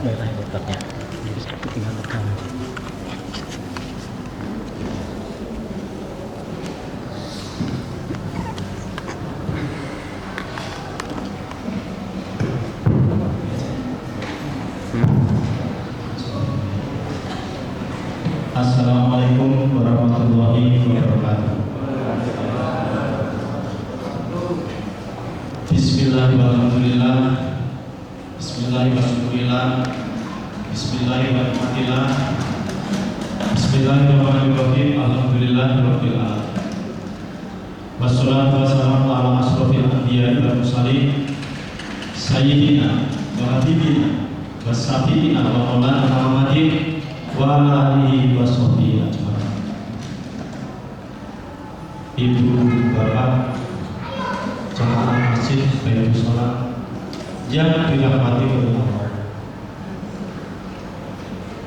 merah kotaknya, jadi aku tinggal tekan. Assalamualaikum warahmatullahi wabarakatuh. Bismillahirrahmanirrahim. Bismillahirrahmanirrahim. Bismillahirrahmanirrahim. Bismillahirrahmanirrahim. Alhamdulillahirabbil alamin. Wassalatu wassalamu ala asrofil anbiya'i wal mursalin sayyidina wa habibina wassafiina wa maulana Muhammadin wa ala alihi wa sahbihi ajma'in. Ibu, bapak, jamaah masjid Baitul Salam yang dirahmati oleh Allah,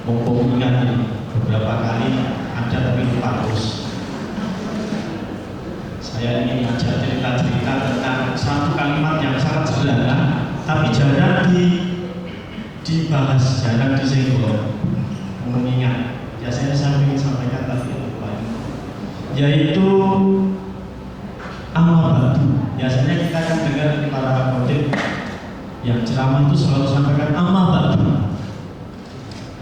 mumpung ingat beberapa kali ada tapi lupa terus. Saya ingin ajak cerita-cerita tentang satu kalimat yang sangat sederhana tapi jarang dibahas, jarang disinggung. Mengingat, biasanya saya ingin sampaikan tapi lupa, yaitu amma ba'du. Biasanya kita akan dengar di para khotib yang ceramah itu selalu sampaikan amma ba'du.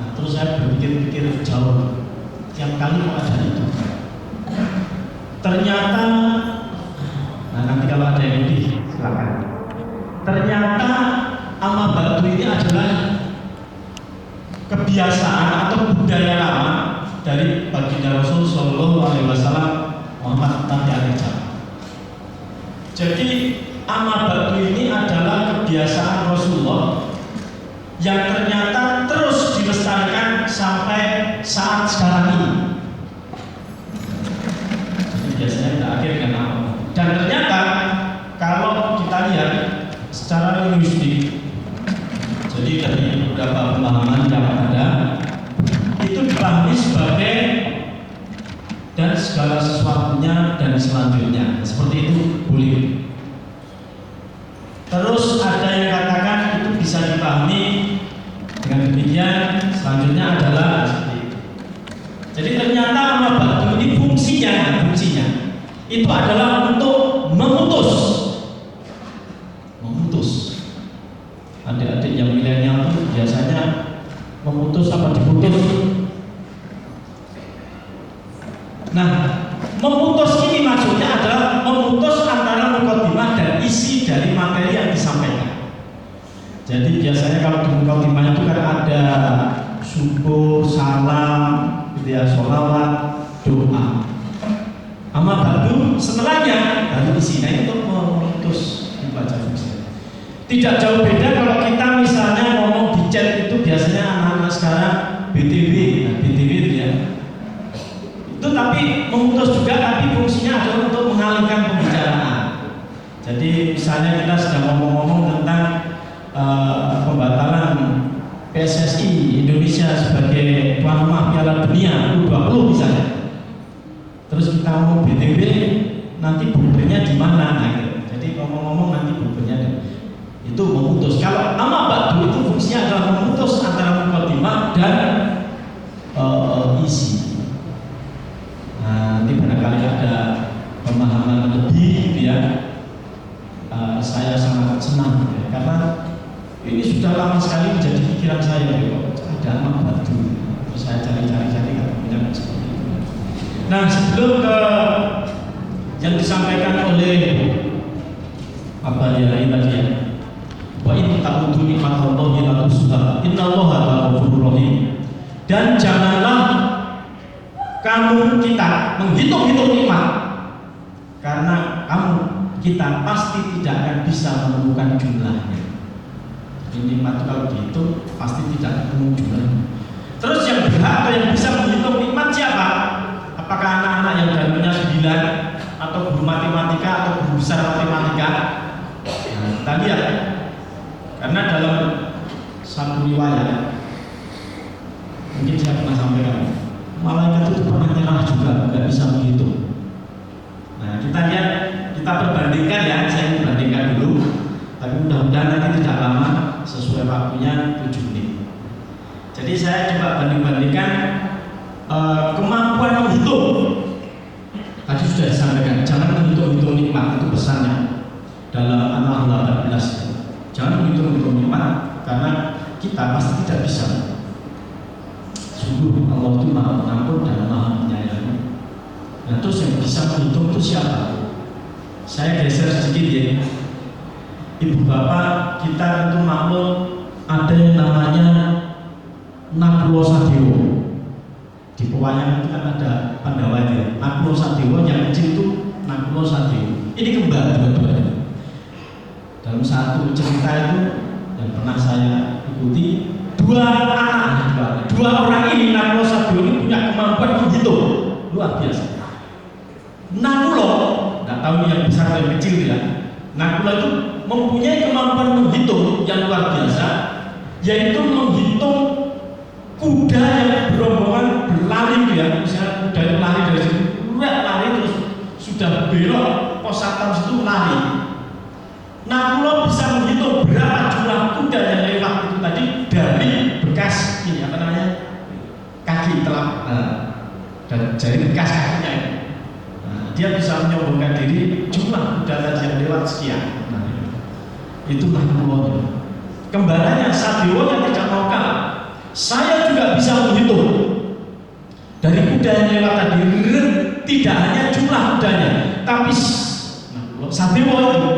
Nah, terus saya berpikir-pikir jauh, tiap kali mau ada itu. Ternyata, nah nanti kalau ada yang lebih silakan. Ternyata amma ba'du ini adalah kebiasaan atau budaya lama dari baginda Rasul Sallallahu Alaihi Wasallam Muhammad Nabi Al-Hijab. Jadi amma ba'du ini adalah kebiasaan Rasulullah yang ternyata terus dilestarikan sampai saat sekarang ini. Jadi biasanya kita akhir dengan nama. Dan ternyata kalau kita lihat secara linguistik, jadi dari beberapa pemahaman yang ada itu dipahami sebagai dan segala sesuatunya dan selanjutnya, seperti itu boleh. Terus ada yang katakan itu bisa dipahami dengan demikian, selanjutnya adalah seperti itu. Jadi ternyata amma ba'du ini fungsinya itu adalah untuk memutus. Adik-adik yang milenial itu biasanya memutus apa diputus. Nah, memutus ini maksudnya adalah memutus antara mukadimah dan isi dari materi yang disampaikan. Jadi biasanya kalau di mukadimah itu kan ada syukur, salam, sholawat, doa. Amma ba'du setelahnya baru isi. Nah, itu memutus dibaca fungsi. Tidak jauh beda kalau kita misalnya ngomong di chat itu biasanya anak-anak sekarang BTW, nah BTW itu ya. Itu tapi memutus juga, tapi fungsinya adalah untuk mengalihkan pembicaraan. Jadi misalnya kita sedang ngomong-ngomong tentang pembatalan PSSI Indonesia sebagai tuan rumah Piala Dunia U20 misalnya. Terus kita ngomong BTW, nanti bubernya di mana? Nah, gitu. Jadi ngomong-ngomong nanti bubernya itu memutus. Kalau amma ba'du itu fungsinya adalah memutus antara mukadimah dan isi. Nah, nanti barangkali ada pemahaman lebih gitu ya. Saya sangat senang ya, karena ini sudah lama sekali menjadi pikiran saya ya, ada amma ba'du. Terus saya cari-cari kemudian seperti itu. Nah, sebelum ke yang disampaikan oleh apa ya ini tadi ya, wa in ta'udhu nikmatallahi la tuhsuha innallaha ghafurur rahim. Dan janganlah kamu kita menghitung-hitung nikmat, karena kita pasti tidak akan bisa menemukan jumlahnya. Jadi nikmat itu kalau dihitung pasti tidak ketemu jumlahnya. Terus yang berhak atau yang bisa menghitung nikmat siapa? Apakah anak-anak yang dalilnya 9 atau guru matematika atau guru besar matematika? Nah, kita lihat. Karena dalam satu riwayat, mungkin saya pernah sampaikan, malaikat itu pernah nyerah juga, nggak bisa menghitung. Nah, kita lihat, kita perbandingkan ya, saya bandingkan dulu. Tapi mudah-mudahan nanti tidak lama, sesuai waktunya 7 menit. Jadi saya coba banding-bandingkan kemampuan menghitung. Tadi sudah disampaikan, jangan menghitung-hitung nikmat, itu pesannya dalam An-Nahl 18. Jangan menghitung-hitung nikmat karena kita pasti tidak bisa. Sungguh Allah itu Maha Pengampun dan Maha Penyayang. Nah, terus yang bisa menghitung itu siapa? Saya geser sedikit ya. Ibu bapak kita itu maklum ada yang namanya Nakulo Sadewo. Di pewayangan itu kan ada Pandawa ya. Nakulo Sadewo yang kecil itu Nakulo Sadewo. Ini kembar dua-duanya. Dalam satu cerita itu yang pernah saya ikuti, dua orang ini Nakulo Sadewo ini punya kemampuan menghitung luar biasa. Nakulo, nggak tahu yang besar atau yang kecil ya. Nakulo itu mempunyai kemampuan menghitung yang luar biasa, yaitu menghitung kuda yang berombongan berlari ya. Misalnya kuda itu lari dari situ, lari terus sudah belok pos satpam situ lari. Nakulo bisa menghitung berapa jumlah kuda yang lewat itu tadi dari bekas ini apa namanya kaki telapak dan jari bekas kakinya itu. Dia bisa menyombongkan diri jumlah kuda tadi yang lewat sekian. Nah, itu Nakulo. Kembarannya Sadewo yang tidak mau kalah. Saya juga bisa menghitung dari kuda yang lewat tadi. Tidak hanya jumlah kudanya, tapi Sadewo itu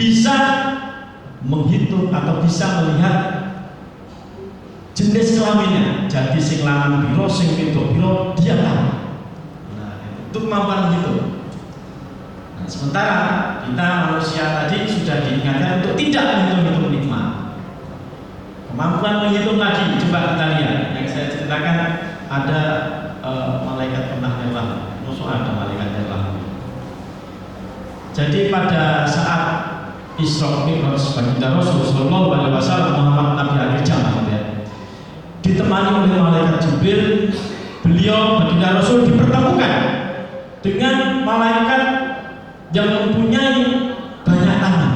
bisa menghitung atau bisa melihat jenis kelaminnya. Jadi sing lanang biro, sing wedok biro, dia tahu. Nah, itu kemampuan menghitung. Nah, sementara kita manusia tadi sudah diingatkan untuk tidak menghitung-hitung nikmat. Kemampuan menghitung lagi, coba kita lihat. Yang saya ceritakan ada malaikat pernah lewat, musuh ada malaikat lewat. Jadi pada saat Isra Mi'raj baginda Rasul Sallallahu Alaihi Wasallam Muhammad Nabi akhir zaman ya, ditemani oleh malaikat Jibril, beliau baginda Rasul dipertemukan dengan malaikat yang mempunyai banyak tangan.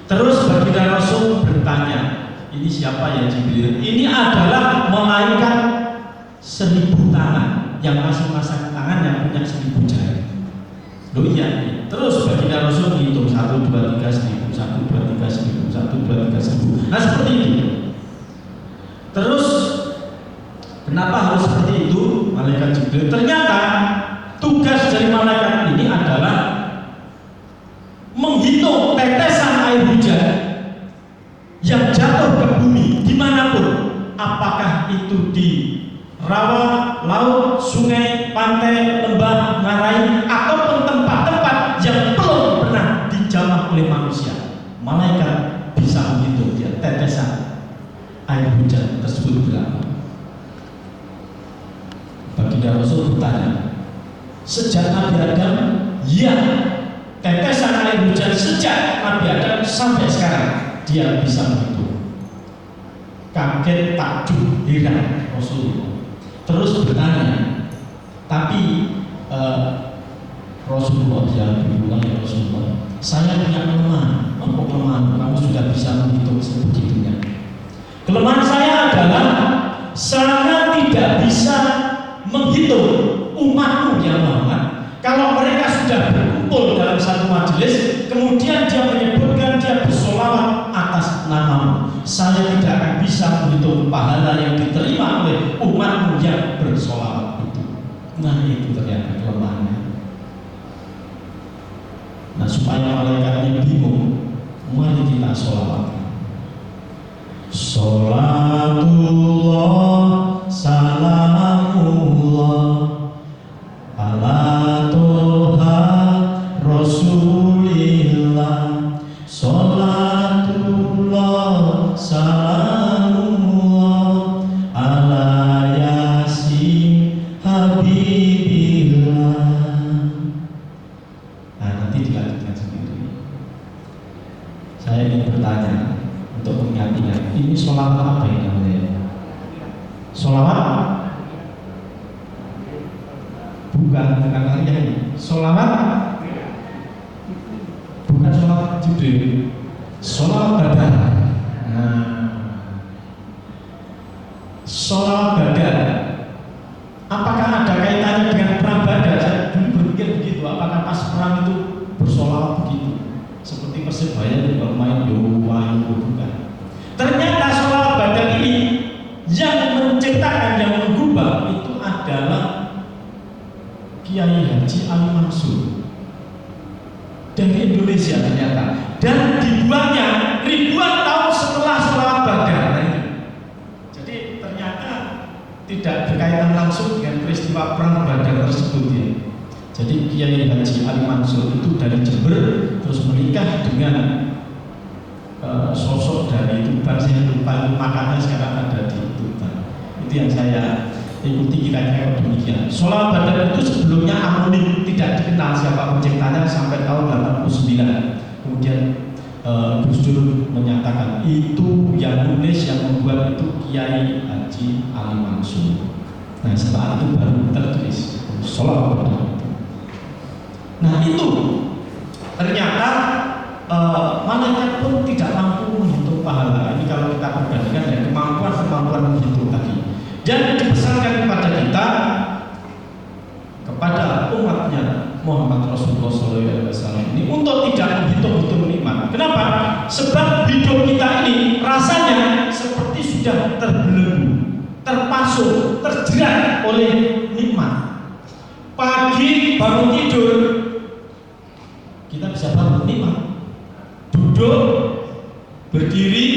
Terus baginda Rasul bertanya, ini siapa ya Jibril? Ini adalah malaikat 1000 tangan yang masing-masing tangan yang punya 1000 jari. Loh iya. Terus baginda Rasul menghitung 1, 2, 3, 1000, 1, 2, 3, 1000, 1, 2, 3, 1000. Nah seperti itu. Terus kenapa harus seperti itu? Malaikat Jibril. Ternyata tugas dari malaikat ini adalah menghitung tetesan air hujan yang jatuh ke bumi dimanapun, apakah itu di rawa, laut, sungai, pantai, lembah, ngarai, ataupun tempat-tempat yang belum pernah dijamah oleh manusia. Malaikat bisa menghitung dia tetesan air hujan tersebut berapa. Baginda Rasul bertanya, sejak Nabi Adam, ya, tetesan air hujan sejak Nabi Adam sampai sekarang dia bisa menghitung. Kaget, takjub, heran Rasulullah. Terus bertanya, tapi Rasulullah yang berulang ya Rasulullah, saya punya kelemahan. Apa kelemahan? Kamu sudah bisa menghitung sebegitunya. Kelemahan saya adalah saya tidak bisa menghitung umatmu ya Muhammad. Kalau mereka sudah berkumpul dalam satu majelis, kemudian dia menyebutkan dia bersolawat atas namamu, saya tidak akan bisa menghitung pahala yang diterima oleh umatmu yang bersolawat itu. Nah itu ternyata kelemahannya. Nah supaya malaikatnya bingung, mari kita solawat. Sholatullah salamullah ala toha rasulillah. Sholatullah salamullah ala yasin habibillah. Nah nanti dilanjutkan sendiri. Saya ingin bertanya untuk mengingat-ingat, ini sholawat apa ini namanya? Sholawat? Bukan kalian ini. Sholawat? Bukan sholawat Jibril. Sholawat badan. Nah, sholawat badan. Apakah ada kaitannya dengan perang Badar? Saya dulu berpikir begitu. Apakah pas perang itu bersolawat begitu? Seperti Persebaya itu bermain doa bukan. Ternyata sholawat badan ini yang menciptakan, yang mengubah itu adalah Kiai Haji Ali Mansur dari Indonesia ternyata. Dan dibuatnya ribuan tahun setelah sholawat Badar. Jadi ternyata tidak berkaitan langsung dengan peristiwa perang Badar tersebut ya. Jadi Kiai Haji Ali Mansur itu dari Jember terus menikah dengan sosok dari Tuban, saya lupa makanya sekarang ada di Tuban. Itu yang saya ikuti kira-kira demikian. Sholawat Badar itu sebelumnya anonim, tidak dikenal siapa penciptanya sampai tahun 89. Kemudian Gus Dur menyatakan itu yang nulis, yang membuat itu Kiai Haji Ali Mansur. Nah setelah itu baru tertulis sholawat Badar. Nah itu ternyata malaikat pun tidak mampu menghitung pahala. Ini kalau kita perbandingkan dengan kemampuan menghitung tadi. Dan dipesankan kepada kita, kepada umatnya Muhammad Rasulullah SAW ini untuk tidak menghitung-hitung nikmat. Kenapa? Sebab hidup kita ini rasanya seperti sudah terbelenggu, terpasung, terjerat oleh nikmat. Pagi bangun tidur, kita bisa bangun nikmat. Duduk, berdiri,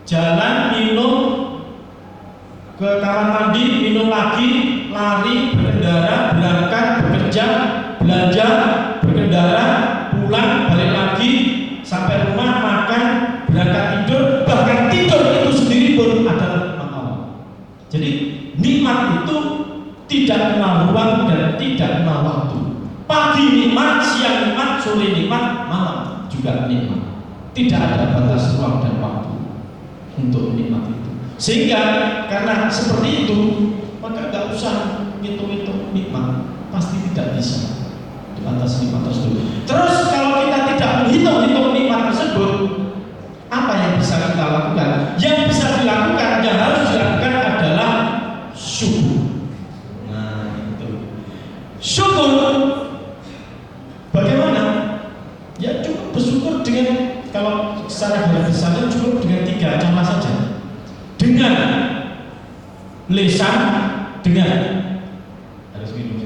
jalan, minum, ke kamar mandi, minum lagi, lari, berkendara, berangkat, bekerja, belanja, berkendara, pulang, balik lagi, sampai rumah, makan, berangkat tidur, bahkan tidur itu sendiri pun adalah nikmat Allah. Jadi nikmat itu tidak kenal ruang dan tidak kenal waktu. Pagi nikmat, siang nikmat, sore nikmat, malam juga nikmat. Tidak ada batas ruang dan waktu untuk nikmat itu. Sehingga karena seperti itu, maka tidak usah hitung-hitung nikmat, pasti tidak bisa di atas nikmat tersebut. Terus kalau kita tidak menghitung-hitung nikmat tersebut, apa yang bisa kita lakukan? Yang bisa dilakukan, yang harus dilakukan adalah syukur. Nah itu syukur. Bagaimana? Ya cukup bersyukur dengan, kalau secara garis besarnya cukup dengan 3 cara saja. Dengan lisan, dengan harus minum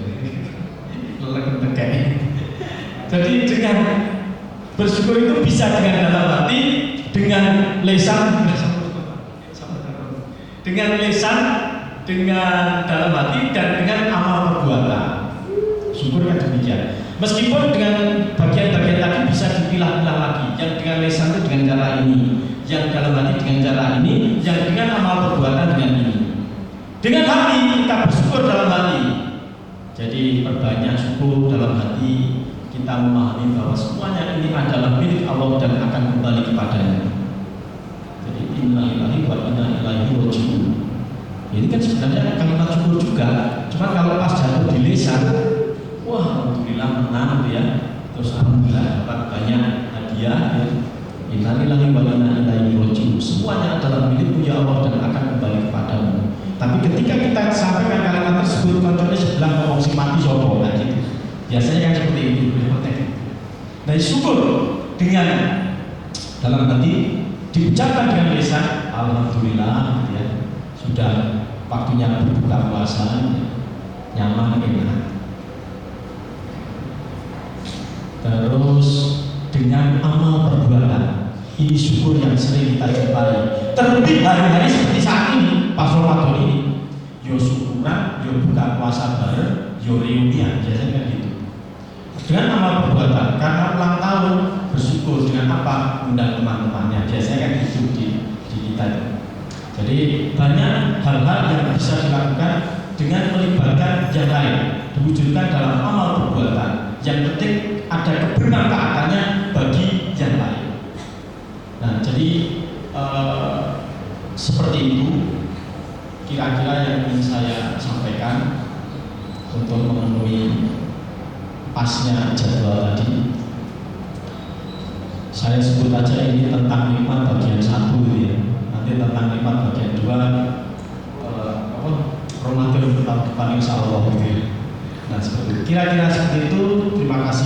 jadi dengan bersyukur itu bisa dengan dalam hati, dengan lisan, dengan lisan, dengan dalam hati, dan dengan amal perbuatan. Syukur kan demikian. Meskipun dengan bagian-bagian tadi bisa dipilah-pilah lagi. Yang dengan lisan itu dengan cara ini, yang dalam hati dengan cara ini, yang dengan amal perbuatan dengan ini. Dengan hati kita bersyukur dalam hati. Jadi perbanyak syukur dalam hati, kita memahami bahwa semuanya ini adalah milik Allah dan akan kembali kepadanya. Jadi innalillahi wa inna ilaihi raji'un. Ini kan sebenarnya kalimat syukur juga. Cuma kalau pas jatuh di lisan, wah alhamdulillah menang ya. Terus alhamdulillah dapat banyak hadiah ya. Innalillahi wa inna ilaihi raji'un. Semuanya adalah milik ya Allah dan akan kembali kepadamu. Tapi ketika kita sampaikan kalimat tersebut, contohnya sebelah ngomong si mati sopo kan gitu. Biasanya kan seperti itu. Nah syukur dengan dalam hati diucapkan dengan lisan, alhamdulillah ya, sudah waktunya berbuka puasa, nyaman enak. Terus dengan amal perbuatan, ini syukur yang sering kita jumpai. Terlebih hari-hari seperti saat ini, pas Ramadan ini, yo syukuran, yo buka puasa bareng, yo reunian, biasanya kan gitu. Dengan amal perbuatan, karena ulang tahun bersyukur dengan apa? Undang teman-temannya, biasanya kan gitu di kita. Jadi banyak hal-hal yang bisa dilakukan dengan melibatkan yang lain, diwujudkan dalam amal perbuatan. Yang penting ada kebermanfaatannya bagi yang lain. Nah, jadi seperti itu kira-kira yang ingin saya sampaikan untuk memenuhi pasnya jadwal tadi. Saya sebut aja ini tentang nikmat bagian 1 ya. Nanti tentang nikmat bagian 2 tahun ke depan insya Allah. Nah seperti itu. Kira-kira seperti itu. Terima kasih